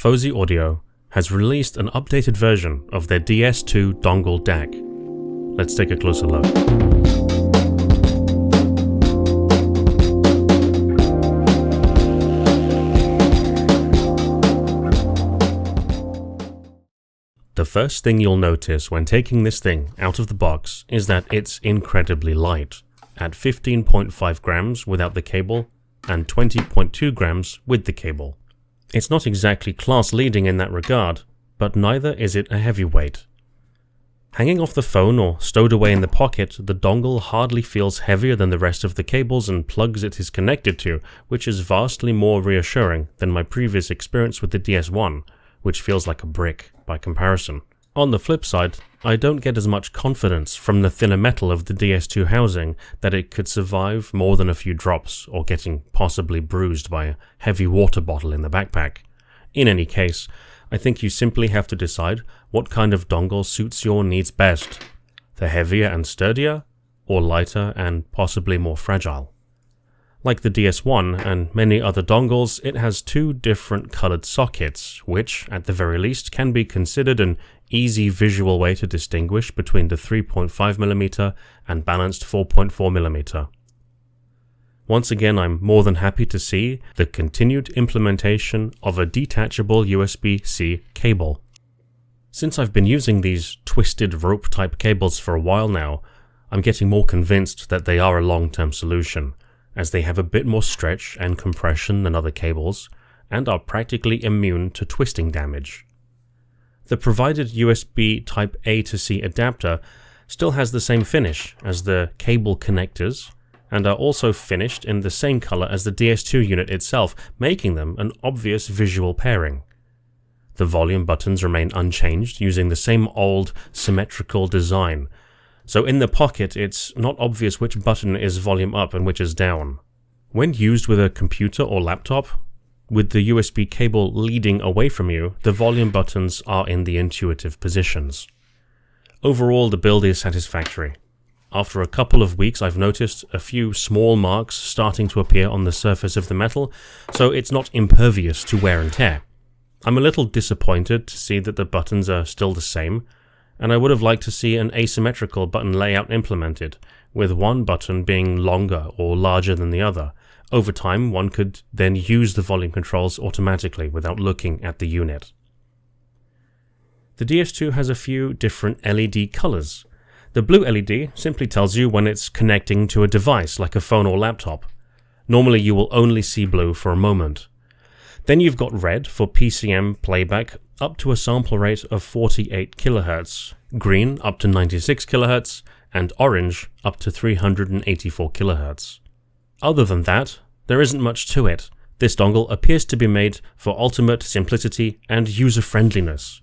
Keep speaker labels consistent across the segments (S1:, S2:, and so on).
S1: Fosi Audio has released an updated version of their DS2 dongle DAC. Let's take a closer look. The first thing you'll notice when taking this thing out of the box is that it's incredibly light, at 15.5 grams without the cable and 20.2 grams with the cable. It's not exactly class-leading in that regard, but neither is it a heavyweight. Hanging off the phone or stowed away in the pocket, the dongle hardly feels heavier than the rest of the cables and plugs it is connected to, which is vastly more reassuring than my previous experience with the DS1, which feels like a brick by comparison. On the flip side, I don't get as much confidence from the thinner metal of the DS2 housing that it could survive more than a few drops or getting possibly bruised by a heavy water bottle in the backpack. In any case, I think you simply have to decide what kind of dongle suits your needs best, the heavier and sturdier, or lighter and possibly more fragile. Like the DS1 and many other dongles, it has two different colored sockets, which, at the very least, can be considered an easy visual way to distinguish between the 3.5mm and balanced 4.4mm. Once again, I'm more than happy to see the continued implementation of a detachable USB-C cable. Since I've been using these twisted rope-type cables for a while now, I'm getting more convinced that they are a long-term solution, as they have a bit more stretch and compression than other cables, and are practically immune to twisting damage. The provided USB Type A to C adapter still has the same finish as the cable connectors, and are also finished in the same color as the DS2 unit itself, making them an obvious visual pairing. The volume buttons remain unchanged, using the same old symmetrical design, so in the pocket it's not obvious which button is volume up and which is down. When used with a computer or laptop, with the USB cable leading away from you, the volume buttons are in the intuitive positions. Overall, the build is satisfactory. After a couple of weeks, I've noticed a few small marks starting to appear on the surface of the metal, so it's not impervious to wear and tear. I'm a little disappointed to see that the buttons are still the same, and I would have liked to see an asymmetrical button layout implemented, with one button being longer or larger than the other. Over time, one could then use the volume controls automatically without looking at the unit. The DS2 has a few different LED colors. The blue LED simply tells you when it's connecting to a device like a phone or laptop. Normally you will only see blue for a moment. Then you've got red for PCM playback up to a sample rate of 48 kHz, green up to 96 kHz, and orange up to 384 kHz. Other than that, there isn't much to it. This dongle appears to be made for ultimate simplicity and user-friendliness.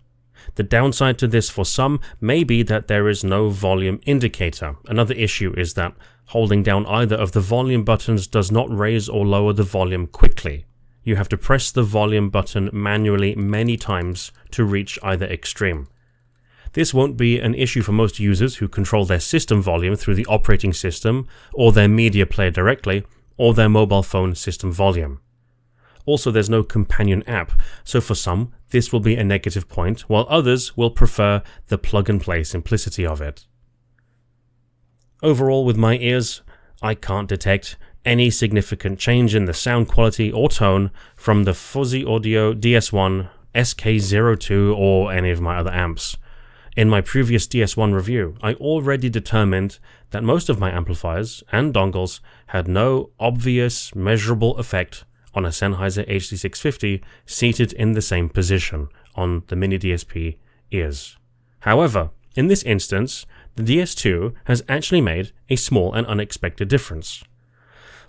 S1: The downside to this for some may be that there is no volume indicator. Another issue is that holding down either of the volume buttons does not raise or lower the volume quickly. You have to press the volume button manually many times to reach either extreme. This won't be an issue for most users who control their system volume through the operating system, or their media player directly, or their mobile phone system volume. Also, there's no companion app, so for some, this will be a negative point, while others will prefer the plug-and-play simplicity of it. Overall, with my ears, I can't detect any significant change in the sound quality or tone from the Fosi Audio DS1, SK02, or any of my other amps. In my previous DS1 review, I already determined that most of my amplifiers and dongles had no obvious measurable effect on a Sennheiser HD650 seated in the same position on the mini DSP ears. However, in this instance, the DS2 has actually made a small and unexpected difference.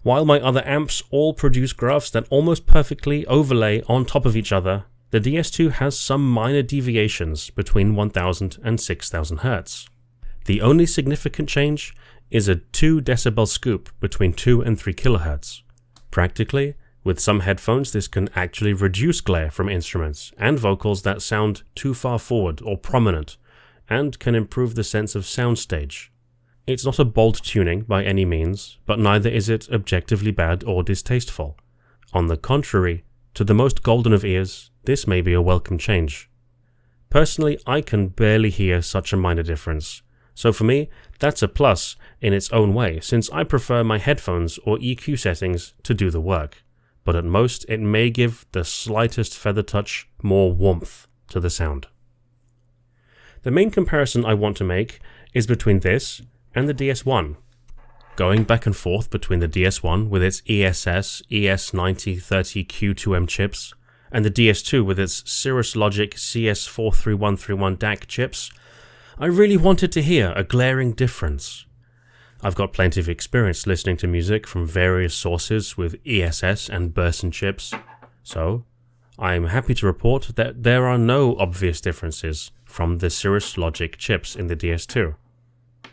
S1: While my other amps all produce graphs that almost perfectly overlay on top of each other, the DS2 has some minor deviations between 1000 and 6000 Hz. The only significant change is a 2 decibel scoop between 2 and 3 kHz. Practically, with some headphones this can actually reduce glare from instruments and vocals that sound too far forward or prominent, and can improve the sense of soundstage. It's not a bold tuning by any means, but neither is it objectively bad or distasteful. On the contrary, to the most golden of ears, this may be a welcome change. Personally, I can barely hear such a minor difference, so for me, that's a plus in its own way, since I prefer my headphones or EQ settings to do the work, but at most it may give the slightest feather touch more warmth to the sound. The main comparison I want to make is between this and the DS1. Going back and forth between the DS1 with its ESS ES9030Q2M chips and the DS2 with its Cirrus Logic CS43131 DAC chips, I really wanted to hear a glaring difference. I've got plenty of experience listening to music from various sources with ESS and Burson chips, so I'm happy to report that there are no obvious differences from the Cirrus Logic chips in the DS2.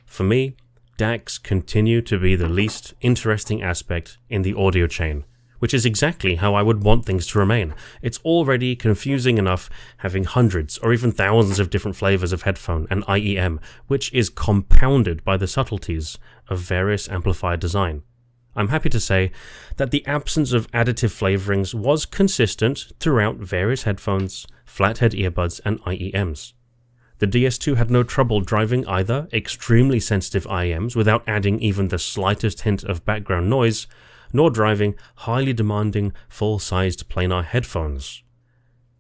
S1: For me, DACs continue to be the least interesting aspect in the audio chain, which is exactly how I would want things to remain. It's already confusing enough having hundreds or even thousands of different flavors of headphone and IEM, which is compounded by the subtleties of various amplifier design. I'm happy to say that the absence of additive flavorings was consistent throughout various headphones, flathead earbuds, and IEMs. The DS2 had no trouble driving either extremely sensitive IEMs without adding even the slightest hint of background noise, nor driving highly demanding full-sized planar headphones.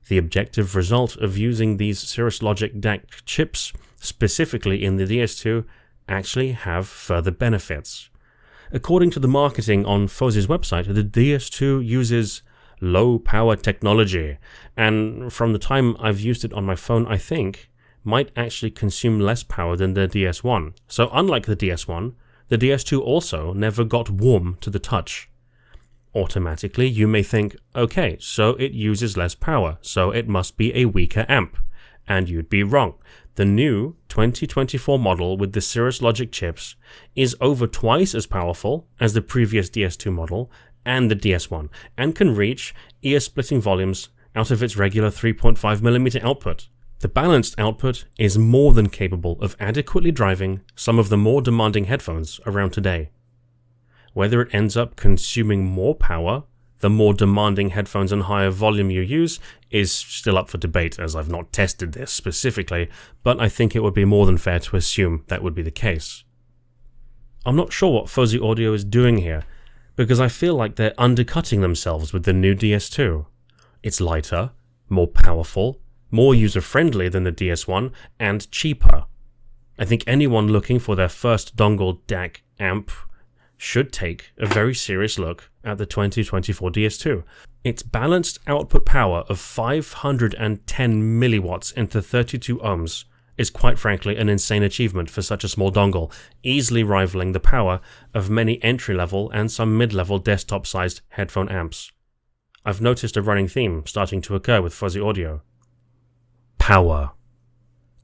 S1: The objective result of using these Cirrus Logic DAC chips, specifically in the DS2, actually have further benefits. According to the marketing on Fosi's website, the DS2 uses low-power technology, and from the time I've used it on my phone, I think, might actually consume less power than the DS1. So unlike the DS1, the DS2 also never got warm to the touch. Automatically, you may think, okay, so it uses less power, so it must be a weaker amp. And you'd be wrong. The new 2024 model with the Cirrus Logic chips is over twice as powerful as the previous DS2 model and the DS1, and can reach ear-splitting volumes out of its regular 3.5mm output. The balanced output is more than capable of adequately driving some of the more demanding headphones around today. Whether it ends up consuming more power the more demanding headphones and higher volume you use is still up for debate, as I've not tested this specifically, but I think it would be more than fair to assume that would be the case. I'm not sure what Fosi Audio is doing here, because I feel like they're undercutting themselves with the new DS2. It's lighter, more powerful, more user-friendly than the DS1, and cheaper. I think anyone looking for their first dongle DAC amp should take a very serious look at the 2024 DS2. Its balanced output power of 510 milliwatts into 32 ohms is quite frankly an insane achievement for such a small dongle, easily rivaling the power of many entry-level and some mid-level desktop-sized headphone amps. I've noticed a running theme starting to occur with Fosi Audio. Power.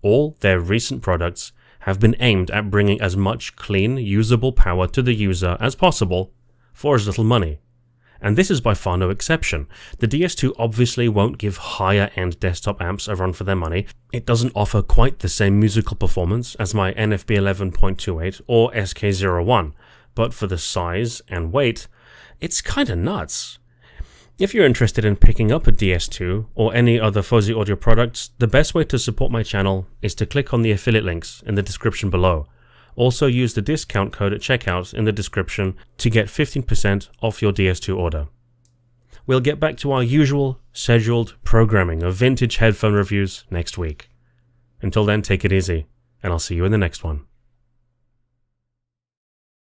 S1: All their recent products have been aimed at bringing as much clean, usable power to the user as possible for as little money. And this is by far no exception. The DS2 obviously won't give higher-end desktop amps a run for their money. It doesn't offer quite the same musical performance as my NFB 11.28 or SK01, but for the size and weight, it's kinda nuts. If you're interested in picking up a DS2 or any other Fosi Audio products, the best way to support my channel is to click on the affiliate links in the description below. Also use the discount code at checkout in the description to get 15% off your DS2 order. We'll get back to our usual scheduled programming of vintage headphone reviews next week. Until then, take it easy, and I'll see you in the next one.